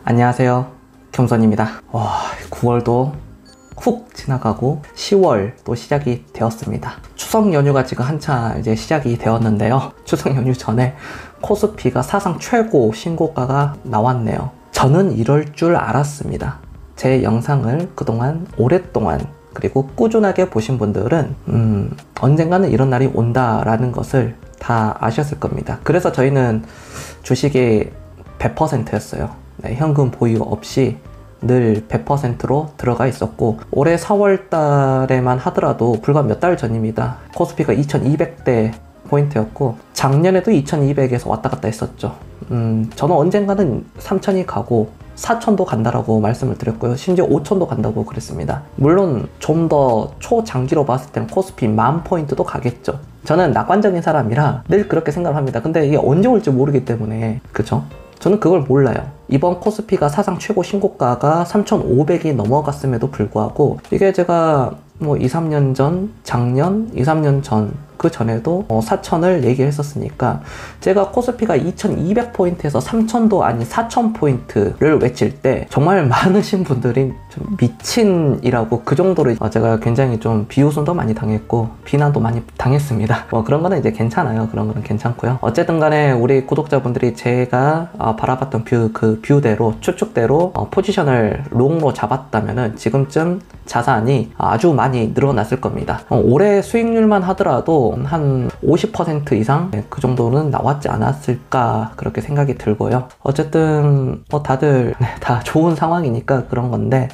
안녕하세요, 겸손입니다. 와, 9월도 훅 지나가고 10월 또 시작이 되었습니다. 추석 연휴가 지금 한참 이제 시작이 되었는데요. 추석 연휴 전에 코스피가 사상 최고 신고가가 나왔네요. 저는 이럴 줄 알았습니다. 제 영상을 그동안 오랫동안 그리고 꾸준하게 보신 분들은 언젠가는 이런 날이 온다라는 것을 다 아셨을 겁니다. 그래서 저희는 주식이 100%였어요. 네, 현금 보유 없이 늘 100%로 들어가 있었고, 올해 4월 달에만 하더라도 불과 몇 달 전입니다. 코스피가 2200대 포인트였고 작년에도 2200에서 왔다 갔다 했었죠. 저는 언젠가는 3000이 가고 4000도 간다라고 말씀을 드렸고요. 심지어 5000도 간다고 그랬습니다. 물론 좀 더 초장기로 봤을 때는 코스피 10,000포인트도 가겠죠. 저는 낙관적인 사람이라 늘 그렇게 생각을 합니다. 근데 이게 언제 올지 모르기 때문에, 그쵸? 저는 그걸 몰라요. 이번 코스피가 사상 최고 신고가가 3,500이 넘어갔음에도 불구하고, 이게 제가 뭐 2-3년 전, 작년 2-3년 전, 그 전에도 4,000을 얘기했었으니까, 제가 코스피가 2,200포인트에서 3,000도 아닌 4,000포인트를 외칠 때 정말 많으신 분들이 좀 미친이라고, 그 정도로 제가 굉장히 좀 비웃음도 많이 당했고 비난도 많이 당했습니다. 뭐 그런 거는 이제 괜찮아요. 그런 거는 괜찮고요. 어쨌든 간에 우리 구독자분들이 제가 바라봤던 그 뷰대로, 추측대로 포지션을 롱으로 잡았다면은 지금쯤 자산이 아주 많이 늘어났을 겁니다. 올해 수익률만 하더라도 한 50% 이상 그 정도는 나왔지 않았을까, 그렇게 생각이 들고요. 어쨌든 뭐 다들 다 좋은 상황이니까 그런 건데,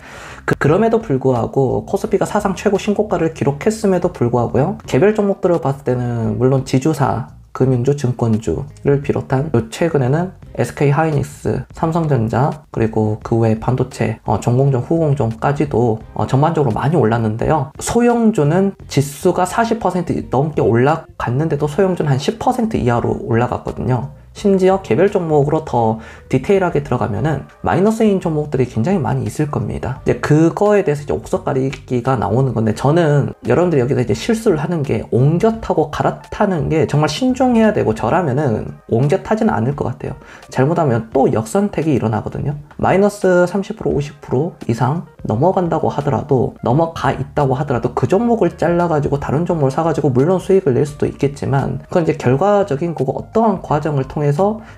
그럼에도 불구하고 코스피가 사상 최고 신고가를 기록했음에도 불구하고요, 개별 종목들을 봤을 때는 물론 지주사, 금융주, 증권주를 비롯한 최근에는 SK하이닉스, 삼성전자, 그리고 그 외 반도체, 전공정, 후공정까지도 전반적으로 많이 올랐는데요. 소형주는 지수가 40% 넘게 올라갔는데도 소형주는 한 10% 이하로 올라갔거든요. 심지어 개별 종목으로 더 디테일하게 들어가면은 마이너스인 종목들이 굉장히 많이 있을 겁니다. 이제 그거에 대해서 이제 옥석 가리기가 나오는 건데, 저는 여러분들이 여기서 이제 실수를 하는 게, 옮겨 타고 갈아타는 게 정말 신중해야 되고, 저라면은 옮겨 타지는 않을 것 같아요. 잘못하면 또 역선택이 일어나거든요. 마이너스 30%, 50% 이상 넘어간다고 하더라도, 넘어가 있다고 하더라도 그 종목을 잘라가지고 다른 종목을 사가지고 물론 수익을 낼 수도 있겠지만, 그건 이제 결과적인 거고 어떠한 과정을 통해서,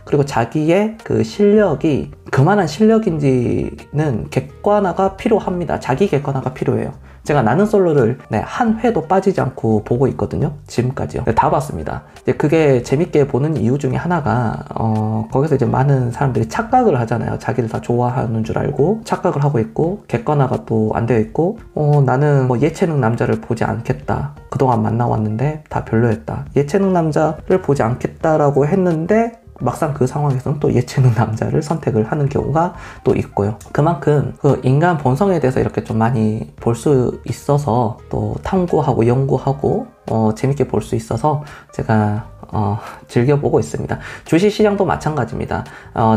그리고 자기의 그 실력이 그만한 실력인지는 객관화가 필요합니다. 자기 객관화가 필요해요. 제가 나는 솔로를 한 회도 빠지지 않고 보고 있거든요. 지금까지요. 다 봤습니다. 이제 그게 재밌게 보는 이유 중에 하나가, 거기서 이제 많은 사람들이 착각을 하잖아요. 자기를 다 좋아하는 줄 알고 착각을 하고 있고, 객관화가 또 안 되어 있고, 나는 뭐 예체능 남자를 보지 않겠다, 그동안 만나왔는데 다 별로였다, 예체능 남자를 보지 않겠다라고 했는데 막상 그 상황에서는 또 예체능 남자를 선택을 하는 경우가 또 있고요. 그만큼 그 인간 본성에 대해서 이렇게 좀 많이 볼 수 있어서, 또 탐구하고 연구하고 재밌게 볼 수 있어서 제가 즐겨보고 있습니다. 주식시장도 마찬가지입니다.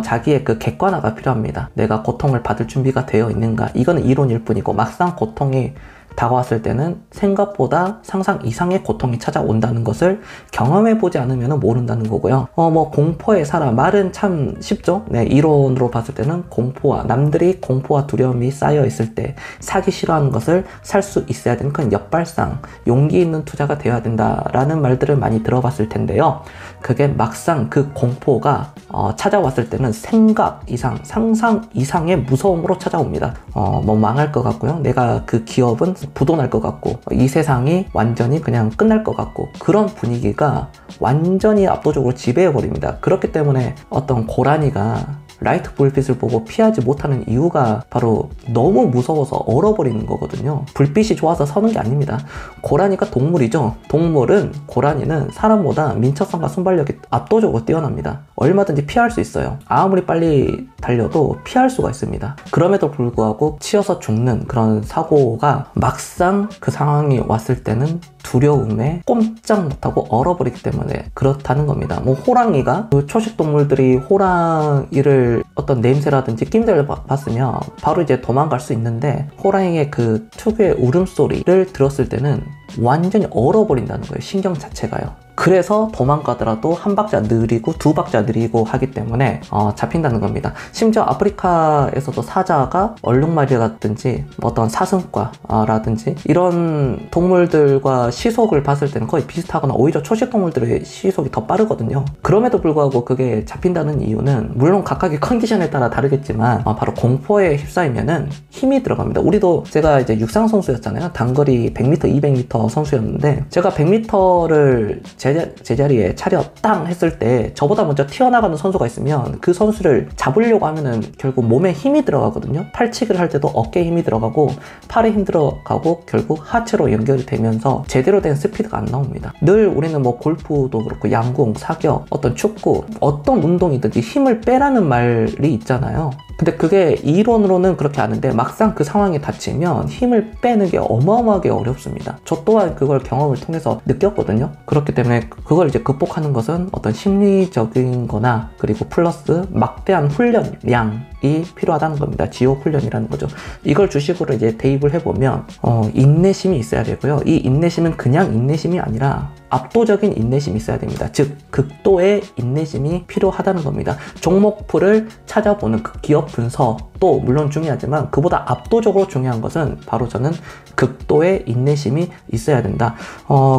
자기의 그 객관화가 필요합니다. 내가 고통을 받을 준비가 되어 있는가, 이거는 이론일 뿐이고, 막상 고통이 다가왔을 때는 생각보다 상상 이상의 고통이 찾아온다는 것을 경험해보지 않으면 모른다는 거고요. 뭐 공포의 사람, 말은 참 쉽죠? 네, 이론으로 봤을 때는 공포와, 남들이 공포와 두려움이 쌓여 있을 때 사기 싫어하는 것을 살 수 있어야 되는 그런 역발상, 용기 있는 투자가 되어야 된다라는 말들을 많이 들어봤을 텐데요. 그게 막상 그 공포가 찾아왔을 때는 생각 이상, 상상 이상의 무서움으로 찾아옵니다. 뭐 망할 것 같고요, 내가 그 기업은 부도날 것 같고, 이 세상이 완전히 그냥 끝날 것 같고, 그런 분위기가 완전히 압도적으로 지배해버립니다. 그렇기 때문에 어떤 고라니가 라이트 불빛을 보고 피하지 못하는 이유가 바로 너무 무서워서 얼어버리는 거거든요. 불빛이 좋아서 서는 게 아닙니다. 고라니가 동물이죠. 고라니는 사람보다 민첩성과 순발력이 압도적으로 뛰어납니다. 얼마든지 피할 수 있어요. 아무리 빨리 달려도 피할 수가 있습니다. 그럼에도 불구하고 치여서 죽는 그런 사고가 막상 그 상황이 왔을 때는 두려움에 꼼짝 못하고 얼어버리기 때문에 그렇다는 겁니다. 뭐 호랑이가, 그 초식동물들이 호랑이를 어떤 냄새라든지 낌새를 봤으면 바로 이제 도망갈 수 있는데, 호랑이의 그 특유의 울음소리를 들었을 때는 완전히 얼어버린다는 거예요. 신경 자체가요. 그래서 도망가더라도 한 박자 느리고 두 박자 느리고 하기 때문에 잡힌다는 겁니다. 심지어 아프리카에서도 사자가 얼룩말이라든지 어떤 사슴과라든지 이런 동물들과 시속을 봤을 때는 거의 비슷하거나 오히려 초식 동물들의 시속이 더 빠르거든요. 그럼에도 불구하고 그게 잡힌다는 이유는 물론 각각의 컨디션에 따라 다르겠지만 바로 공포에 휩싸이면은 힘이 들어갑니다. 우리도 제가 이제 육상 선수였잖아요. 단거리 100m, 200m 선수였는데 제가 100m를 제자리에 차려 땅 했을 때 저보다 먼저 튀어나가는 선수가 있으면 그 선수를 잡으려고 하면은 결국 몸에 힘이 들어가거든요. 팔치기를 할 때도 어깨에 힘이 들어가고 팔에 힘 들어가고 결국 하체로 연결이 되면서 제대로 된 스피드가 안 나옵니다. 늘 우리는 뭐 골프도 그렇고 양궁, 사격, 어떤 축구, 어떤 운동이든지 힘을 빼라는 말이 있잖아요. 근데 그게 이론으로는 그렇게 아는데 막상 그 상황에 닥치면 힘을 빼는 게 어마어마하게 어렵습니다. 저 또한 그걸 경험을 통해서 느꼈거든요. 그렇기 때문에 그걸 이제 극복하는 것은 어떤 심리적인 거나 그리고 플러스 막대한 훈련량이 필요하다는 겁니다. 지옥 훈련이라는 거죠. 이걸 주식으로 이제 대입을 해보면 인내심이 있어야 되고요. 이 인내심은 그냥 인내심이 아니라 압도적인 인내심이 있어야 됩니다. 즉 극도의 인내심이 필요하다는 겁니다. 종목표를 찾아보는 그 기업 분석도 물론 중요하지만 그보다 압도적으로 중요한 것은 바로 저는 극도의 인내심이 있어야 된다.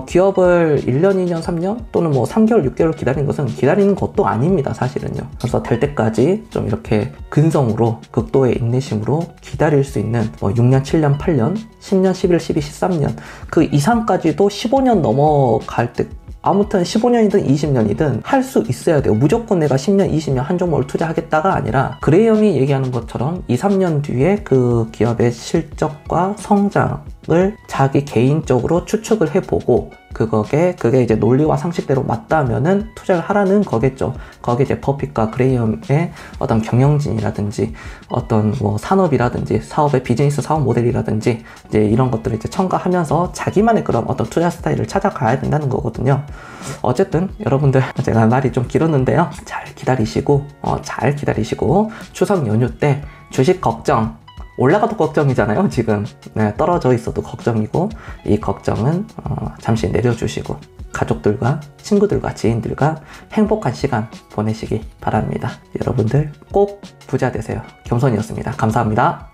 기업을 1년, 2년, 3년 또는 뭐 3개월, 6개월 기다리는 것은 기다리는 것도 아닙니다. 사실은요. 그래서 될 때까지 좀 이렇게 근성으로 극도의 인내심으로 기다릴 수 있는 6년, 7년, 8년, 10년, 11, 12, 13년 그 이상까지도 15년 넘어갈 때 아무튼 15년이든 20년이든 할 수 있어야 돼요. 무조건 내가 10년, 20년 한 종목을 투자하겠다가 아니라 그레이엄이 얘기하는 것처럼 2, 3년 뒤에 그 기업의 실적과 성장을 자기 개인적으로 추측을 해보고 그게 이제 논리와 상식대로 맞다면은 투자를 하라는 거겠죠. 거기에 이제 버핏과 그레이엄의 어떤 경영진이라든지 어떤 뭐 산업이라든지 사업의 비즈니스 사업 모델이라든지 이제 이런 것들을 이제 첨가하면서 자기만의 그런 어떤 투자 스타일을 찾아가야 된다는 거거든요. 어쨌든 여러분들 제가 말이 좀 길었는데요. 잘 기다리시고 추석 연휴 때 주식 걱정 올라가도 걱정이잖아요. 지금 떨어져 있어도 걱정이고 이 걱정은 잠시 내려주시고 가족들과 친구들과 지인들과 행복한 시간 보내시기 바랍니다. 여러분들 꼭 부자 되세요. 겸손이었습니다. 감사합니다.